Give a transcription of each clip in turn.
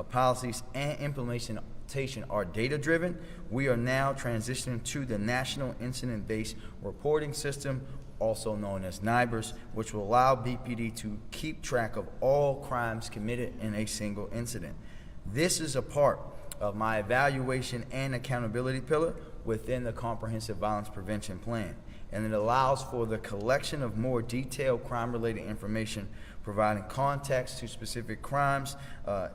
policies and implementation are data-driven. We are now transitioning to the National Incident-Based Reporting System, also known as NIBRS, which will allow BPD to keep track of all crimes committed in a single incident. This is a part of my evaluation and accountability pillar within the Comprehensive Violence Prevention Plan, and it allows for the collection of more detailed crime-related information, providing context to specific crimes,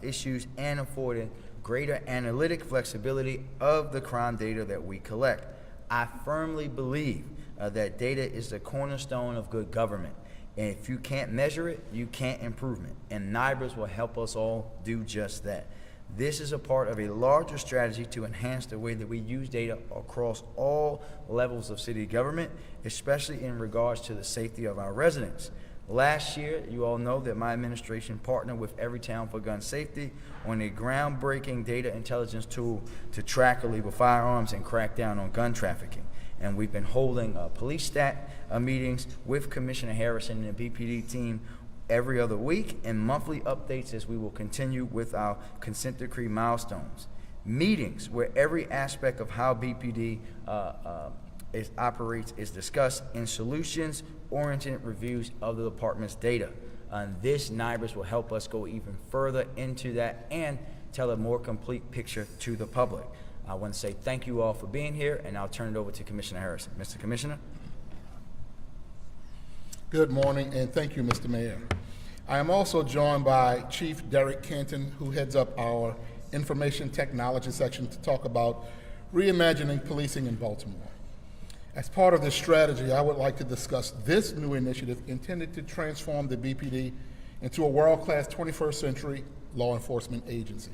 issues, and affording greater analytic flexibility of the crime data that we collect. I firmly believe that data is the cornerstone of good government, and if you can't measure it, you can't improve it, and NIBRS will help us all do just that. This is a part of a larger strategy to enhance the way that we use data across all levels of city government, especially in regards to the safety of our residents. Last year, you all know that my administration partnered with Everytown for Gun Safety on a groundbreaking data intelligence tool to track illegal firearms and crack down on gun trafficking. And we've been holding police stat meetings with Commissioner Harrison and the BPD team every other week, and monthly updates as we will continue with our consent decree milestones. Meetings where every aspect of how BPD operates is discussed, and solutions-oriented reviews of the department's data. This NIBRS will help us go even further into that and tell a more complete picture to the public. I want to say thank you all for being here, and I'll turn it over to Commissioner Harrison. Mr. Commissioner. Good morning, and thank you, Mr. Mayor. I am also joined by Chief Derek Canton, who heads up our Information Technology section, to talk about reimagining policing in Baltimore. As part of this strategy, I would like to discuss this new initiative intended to transform the BPD into a world-class 21st century law enforcement agency.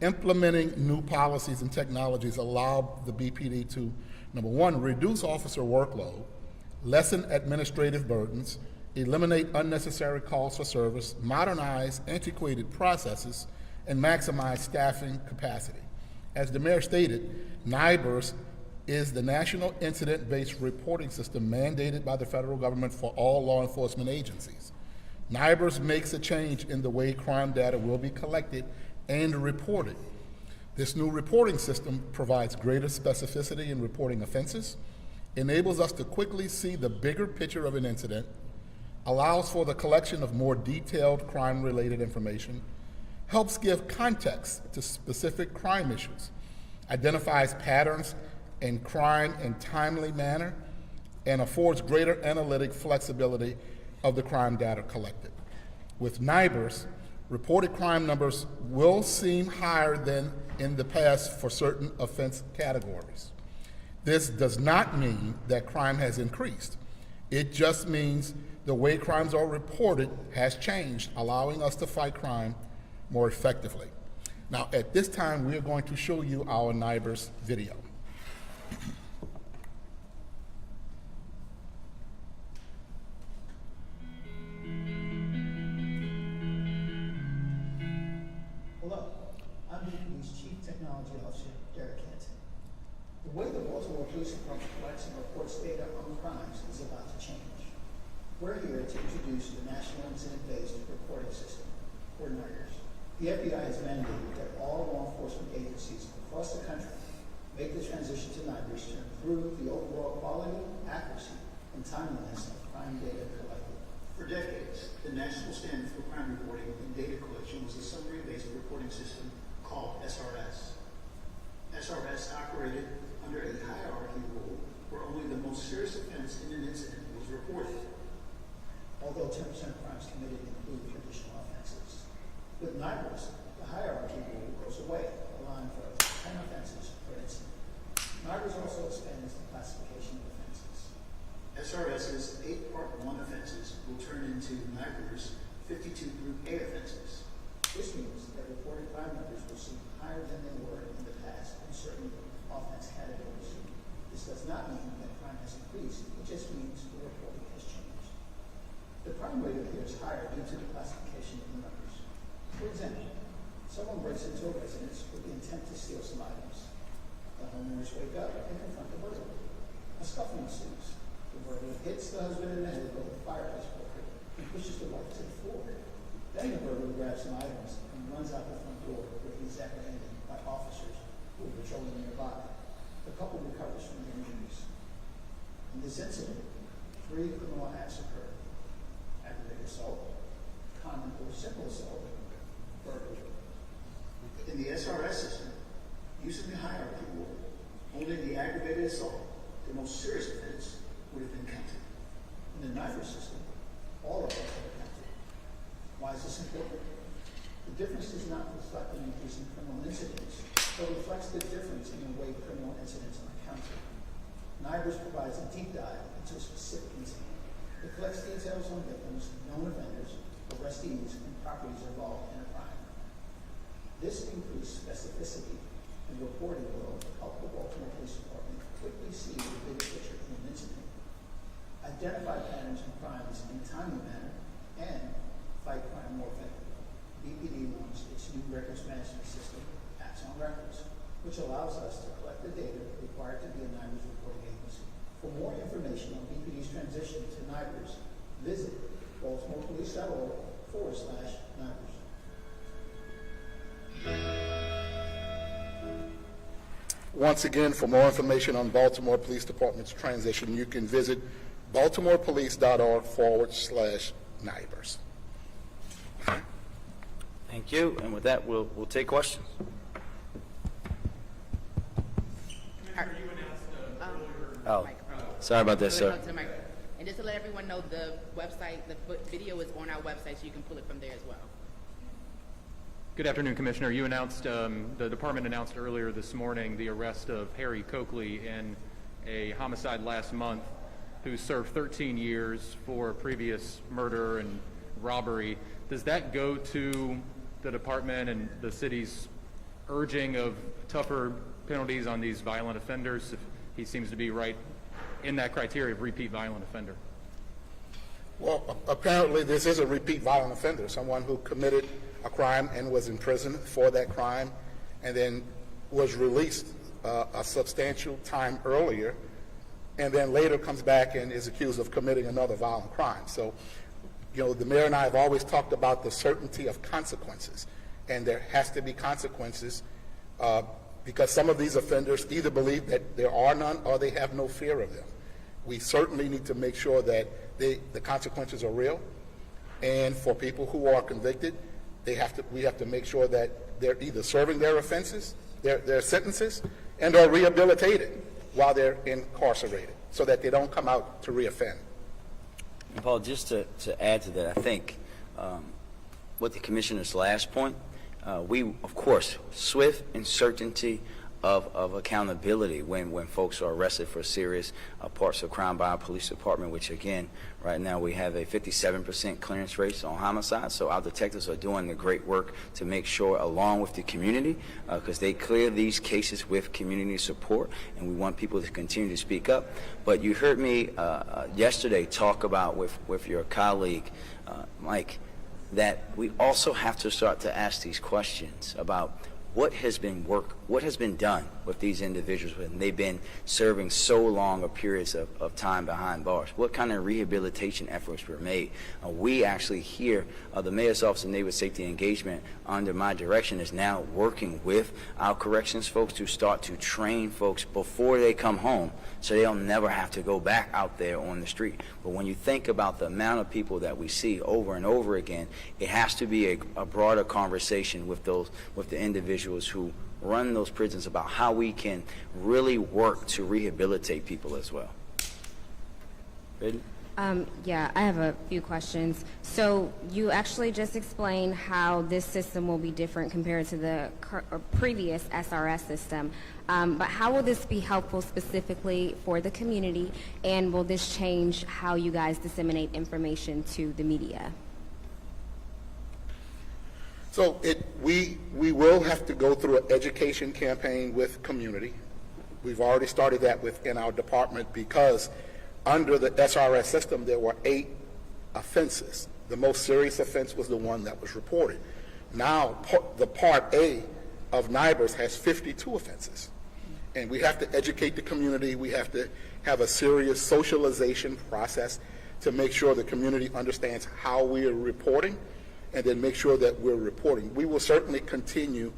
Implementing new policies and technologies allow the BPD to, number one, reduce officer workload, lessen administrative burdens, eliminate unnecessary calls for service, modernize antiquated processes, and maximize staffing capacity. As the mayor stated, NIBRS is the National Incident-Based Reporting System mandated by the federal government for all law enforcement agencies. NIBRS makes a change in the way crime data will be collected and reported. This new reporting system provides greater specificity in reporting offenses, enables us to quickly see the bigger picture of an incident, allows for the collection of more detailed crime-related information, helps give context to specific crime issues, identifies patterns in crime in timely manner, and affords greater analytic flexibility of the crime data collected. With NIBRS, reported crime numbers will seem higher than in the past for certain offense categories. This does not mean that crime has increased. It just means the way crimes are reported has changed, allowing us to fight crime more effectively. Now, at this time, we are going to show you our NIBRS video. Hello, I'm BPD's Chief Technology Officer, Derek Canton. The way the Baltimore Police Department collects and reports data on crimes is about to change. We're here to introduce the National Incident-Based Reporting System, or NIBRS. The FBI has mandated that all law enforcement agencies across the country make the transition to NIBRS to improve the overall quality, accuracy, and timeliness of crime data collected. For decades, the national standard for crime reporting and data collection was a summary-based reporting system called SRS. SRS operated under a hierarchy rule where only the most serious offense in an incident was reported. Although 10% of crimes committed include traditional offenses. With NIBRS, the hierarchy rule goes away, allowing for 10 offenses per incident. NIBRS also expands the classification of offenses. SRS's 8 Part 1 offenses will turn into NIBRS 52 Group A offenses. This means that reported crime numbers will seem higher than they were in the past in certain offense categories. This does not mean that crime has increased, it just means the reporting has changed. The crime rate appears higher due to the classification of the numbers. For example, someone breaks into a residence with the intent to steal some items. The homeowners wake up and confront the burglar. A scuffle ensues. The burglar hits the husband in the head with a fireplace poker and pushes the wife to the floor. Then the burglar grabs some items and runs out the front door. patrolling nearby. The couple recovers from their injuries. In this incident, 3 criminal acts occurred: aggravated assault, common or simple assault, burglary. In the SRS system, using the hierarchy rule, only the aggravated assault, the most serious offense, would have been counted. In the NIFR system, all of them are counted. Why is this important? The difference does not reflect an increase in criminal incidents, but reflects the difference in the way criminal incidents are counted. NIBRS provides a deep dive into a specific incident. It collects details on victims, known offenders, arrestees, and properties involved in a crime. This increased specificity in reporting will help the Baltimore Police Department quickly see the bigger picture in an incident, identify patterns in crimes in a timely manner, and fight crime more effectively. BPD launched its new records management system, Acts on Records, which allows us to collect the data required to be a NIBRS reporting agency. For more information on BPD's transition to NIBRS, visit baltimorepolice.org/NIBRS. Once again, for more information on Baltimore Police Department's transition, you can visit baltimorepolice.org/NIBRS. Thank you. And with that, we'll take questions. Oh, sorry about that, sir. And just to let everyone know, the website, the video is on our website, so you can pull it from there as well. Good afternoon, Commissioner. You announced, the department announced earlier this morning the arrest of Harry Coakley in a homicide last month, who served 13 years for previous murder and robbery. Does that go to the department and the city's urging of tougher penalties on these violent offenders, if he seems to be right in that criteria of repeat violent offender? Well, apparently this is a repeat violent offender, someone who committed a crime and was in prison for that crime and then was released a substantial time earlier and then later comes back and is accused of committing another violent crime. So, you know, the mayor and I have always talked about the certainty of consequences, and there has to be consequences because some of these offenders either believe that there are none or they have no fear of them. We certainly need to make sure that the consequences are real, and for people who are convicted, we have to make sure that they're either serving their offenses, their sentences, and are rehabilitated while they're incarcerated so that they don't come out to reoffend. And Paul, just to add to that, I think with the Commissioner's last point, we, of course, swift and certainty of accountability when folks are arrested for serious parts of crime by our police department, which again, right now we have a 57% clearance rate on homicide. So our detectives are doing the great work to make sure, along with the community, because they clear these cases with community support, and we want people to continue to speak up. But you heard me yesterday talk about with your colleague, Mike, that we also have to start to ask these questions about what has been done with these individuals when they've been serving so long a periods of time behind bars? What kind of rehabilitation efforts were made? We actually here, the Mayor's Office of Neighborhood Safety Engagement, under my direction, is now working with our corrections folks to start to train folks before they come home so they'll never have to go back out there on the street. But when you think about the amount of people that we see over and over again, it has to be a broader conversation with the individuals who run those prisons about how we can really work to rehabilitate people as well. Ready? Yeah, I have a few questions. So you actually just explained how this system will be different compared to the previous SRS system. But how will this be helpful specifically for the community, and will this change how you guys disseminate information to the media? So we will have to go through an education campaign with community. We've already started that within our department because under the SRS system there were 8 offenses. The most serious offense was the one that was reported. Now the Part A of NIBRS has 52 offenses. And we have to educate the community. We have to have a serious socialization process to make sure the community understands how we are reporting, and then make sure that we're reporting. We will certainly continue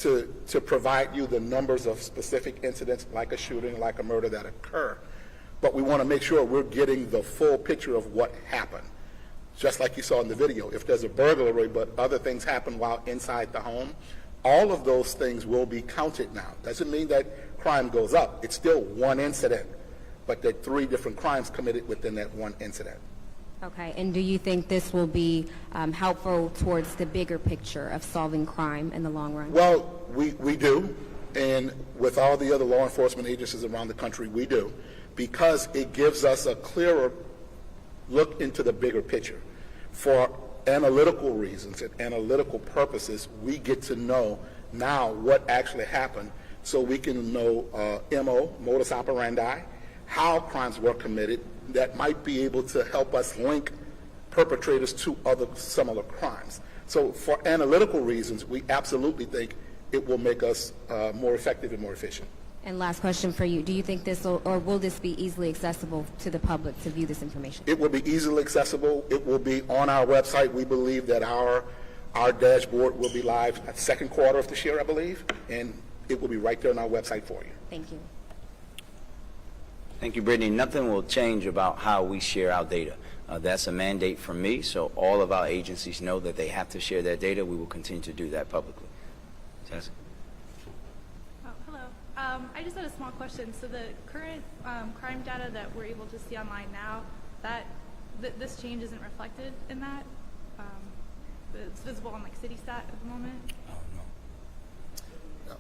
to provide you the numbers of specific incidents like a shooting, like a murder that occur. But we want to make sure we're getting the full picture of what happened. Just like you saw in the video, if there's a burglary but other things happen while inside the home, all of those things will be counted now. Doesn't mean that crime goes up. It's still one incident, but there are 3 different crimes committed within that one incident. Okay, and do you think this will be helpful towards the bigger picture of solving crime in the long run? Well, we do, and with all the other law enforcement agencies around the country, we do, because it gives us a clearer look into the bigger picture. For analytical reasons and analytical purposes, we get to know now what actually happened, so we can know MO, modus operandi, how crimes were committed, that might be able to help us link perpetrators to other similar crimes. So for analytical reasons, we absolutely think it will make us more effective and more efficient. And last question for you. Do you think this will, or will this be easily accessible to the public to view this information? It will be easily accessible. It will be on our website. We believe that our dashboard will be live at the second quarter of this year, I believe, and it will be right there on our website for you. Thank you. Thank you, Brittany. Nothing will change about how we share our data. That's a mandate from me, so all of our agencies know that they have to share their data. We will continue to do that publicly. Jessica? I just had a small question. So the current crime data that we're able to see online now, this change isn't reflected in that? It's visible on like CityStat at the moment? No,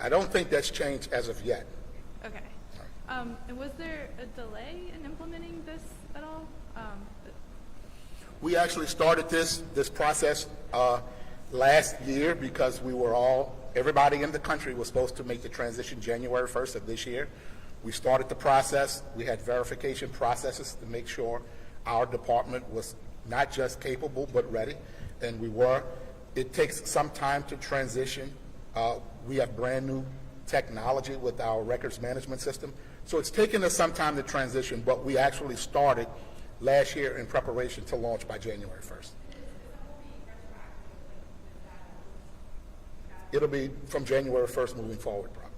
I don't think that's changed as of yet. Okay. And was there a delay in implementing this at all? We actually started this process last year because everybody in the country was supposed to make the transition January 1st of this year. We started the process. We had verification processes to make sure our department was not just capable but ready, and we were. It takes some time to transition. We have brand new technology with our records management system, so it's taken us some time to transition, but we actually started last year in preparation to launch by January 1st. It'll be from January 1st moving forward, probably.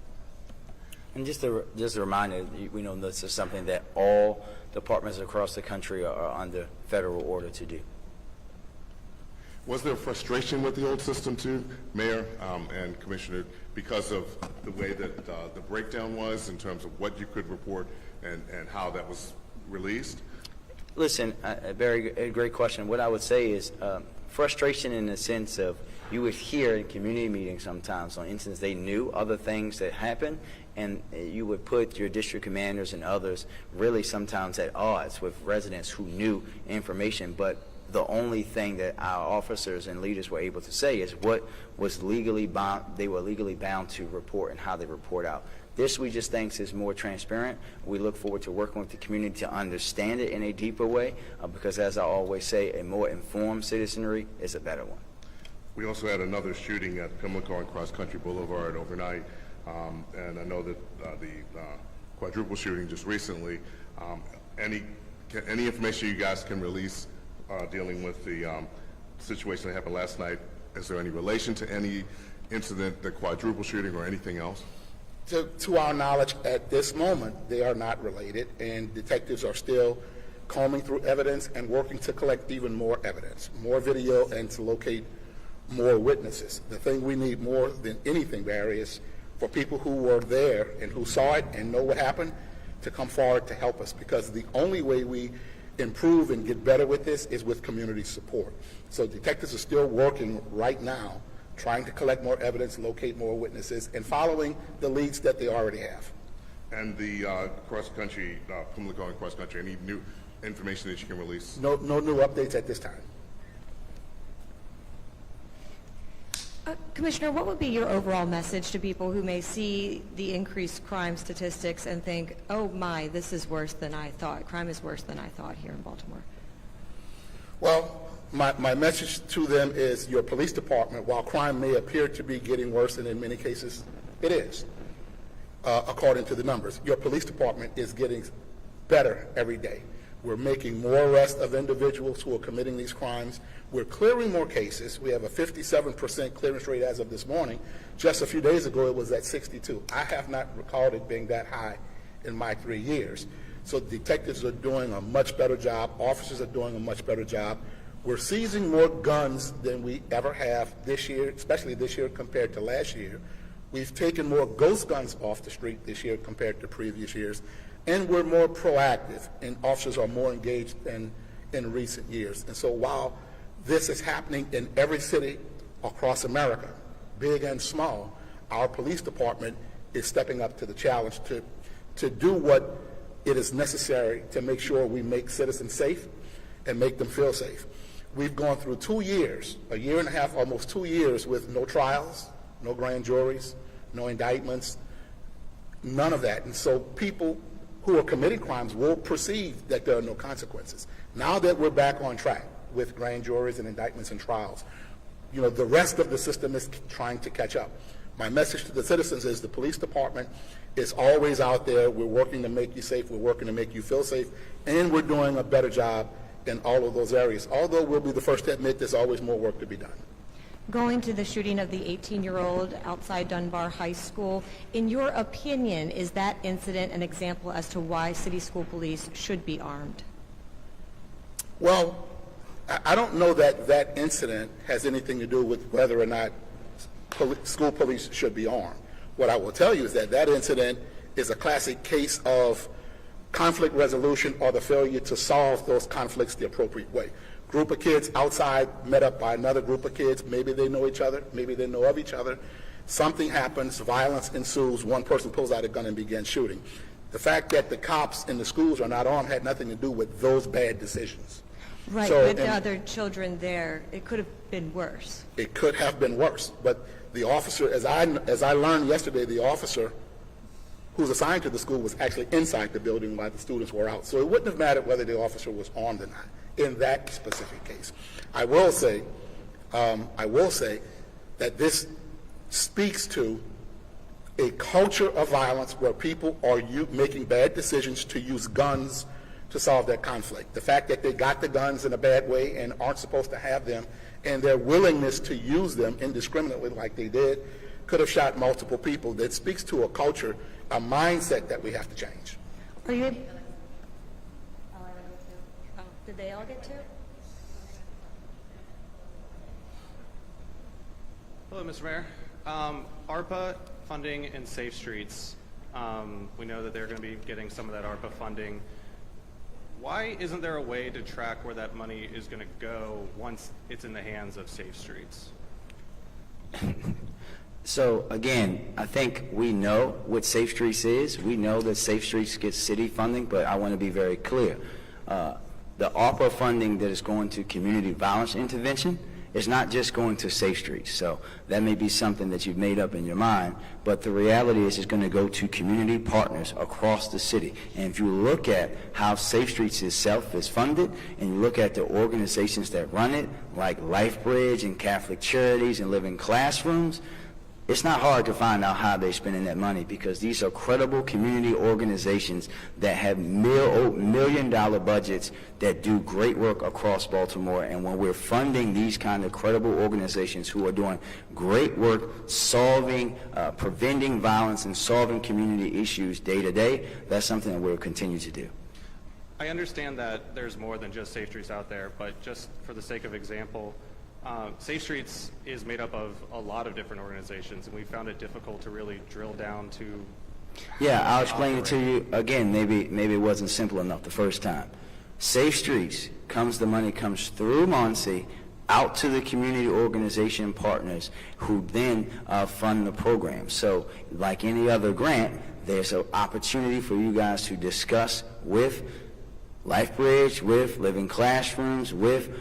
And just a reminder, we know this is something that all departments across the country are under federal order to do. Was there frustration with the old system too, Mayor and Commissioner, because of the way that the breakdown was in terms of what you could report and how that was released? Listen, a great question. What I would say is frustration in the sense of you would hear in community meetings sometimes on incidents they knew other things that happened, and you would put your district commanders and others really sometimes at odds with residents who knew information, but the only thing that our officers and leaders were able to say is what was legally bound, they were legally bound to report and how they report out. This we just think is more transparent. We look forward to working with the community to understand it in a deeper way because, as I always say, a more informed citizenry is a better one. We also had another shooting at Pimlico and Cross Country Boulevard overnight, and I know that the quadruple shooting just recently. Any information you guys can release dealing with the situation that happened last night? Is there any relation to any incident, the quadruple shooting, or anything else? To our knowledge, at this moment, they are not related, and detectives are still combing through evidence and working to collect even more evidence, more video, and to locate more witnesses. The thing we need more than anything, Barry, is for people who were there and who saw it and know what happened to come forward to help us, because the only way we improve and get better with this is with community support. So detectives are still working right now trying to collect more evidence, locate more witnesses, and following the leads that they already have. And the cross-country, Pimlico and cross-country, any new information that you can release? No new updates at this time. Commissioner, what would be your overall message to people who may see the increased crime statistics and think, oh my, this is worse than I thought, crime is worse than I thought here in Baltimore? Well, my message to them is your police department, while crime may appear to be getting worse, and in many cases it is, according to the numbers, your police department is getting better every day. We're making more arrests of individuals who are committing these crimes. We're clearing more cases. We have a 57% clearance rate as of this morning. Just a few days ago, it was at 62. I have not recalled it being that high in my 3 years. So detectives are doing a much better job. Officers are doing a much better job. We're seizing more guns than we ever have this year, especially this year compared to last year. We've taken more ghost guns off the street this year compared to previous years. And we're more proactive, and officers are more engaged than in recent years. And so while this is happening in every city across America, big and small, our police department is stepping up to the challenge to do what it is necessary to make sure we make citizens safe and make them feel safe. We've gone through 2 years, a year and a half, almost 2 years, with no trials, no grand juries, no indictments, none of that. And so people who are committing crimes will perceive that there are no consequences. Now that we're back on track with grand juries and indictments and trials, the rest of the system is trying to catch up. My message to the citizens is the police department is always out there. We're working to make you safe. We're working to make you feel safe. And we're doing a better job in all of those areas. Although we'll be the first to admit there's always more work to be done. Going to the shooting of the 18-year-old outside Dunbar High School, in your opinion, is that incident an example as to why city school police should be armed? Well, I don't know that that incident has anything to do with whether or not school police should be armed. What I will tell you is that that incident is a classic case of conflict resolution or the failure to solve those conflicts the appropriate way. Group of kids outside met up by another group of kids. Maybe they know each other. Maybe they know of each other. Something happens. Violence ensues. One person pulls out a gun and begins shooting. The fact that the cops in the schools are not armed had nothing to do with those bad decisions. Right, So, but the and other children there, it could have been worse. it could have been worse. But the officer, as I learned yesterday, the officer who's assigned to the school was actually inside the building while the students were out. So it wouldn't have mattered whether the officer was armed or not in that specific case. I will say that this speaks to a culture of violence where people are making bad decisions to use guns to solve that conflict. The fact that they got the guns in a bad way and aren't supposed to have them, and their willingness to use them indiscriminately like they did, could have shot multiple people. That speaks to a culture, a mindset that we have to change. Are you? Did they all get two? Hello, Mr. Mayor. ARPA funding and Safe Streets. We know that they're going to be getting some of that ARPA funding. Why isn't there a way to track where that money is going to go once it's in the hands of Safe Streets? So again, I think we know what Safe Streets is. We know that Safe Streets gets city funding, but I want to be very clear. The ARPA funding that is going to community violence intervention is not just going to Safe Streets. So that may be something that you've made up in your mind, but the reality is it's going to go to community partners across the city. And if you look at how Safe Streets itself is funded, and you look at the organizations that run it, like LifeBridge and Catholic Charities and Living Classrooms, it's not hard to find out how they're spending that money, because these are credible community organizations that have million-dollar budgets that do great work across Baltimore. And when we're funding these kind of credible organizations who are doing great work solving, preventing violence and solving community issues day to day, that's something that we'll continue to do. I understand that there's more than just Safe Streets out there, but just for the sake of example, Safe Streets is made up of a lot of different organizations, and we found it difficult to really drill down to. Yeah, I'll explain it to you again. Maybe it wasn't simple enough the first time. Safe Streets the money comes through Muncie out to the community organization partners who then fund the program. So like any other grant, there's an opportunity for you guys to discuss with LifeBridge, with Living Classrooms, with,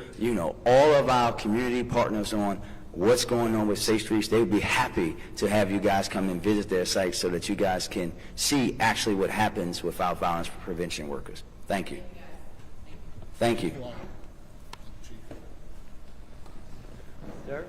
all of our community partners on what's going on with Safe Streets. They would be happy to have you guys come and visit their sites so that you guys can see actually what happens with our violence prevention workers. Thank you. Thank you. Derek?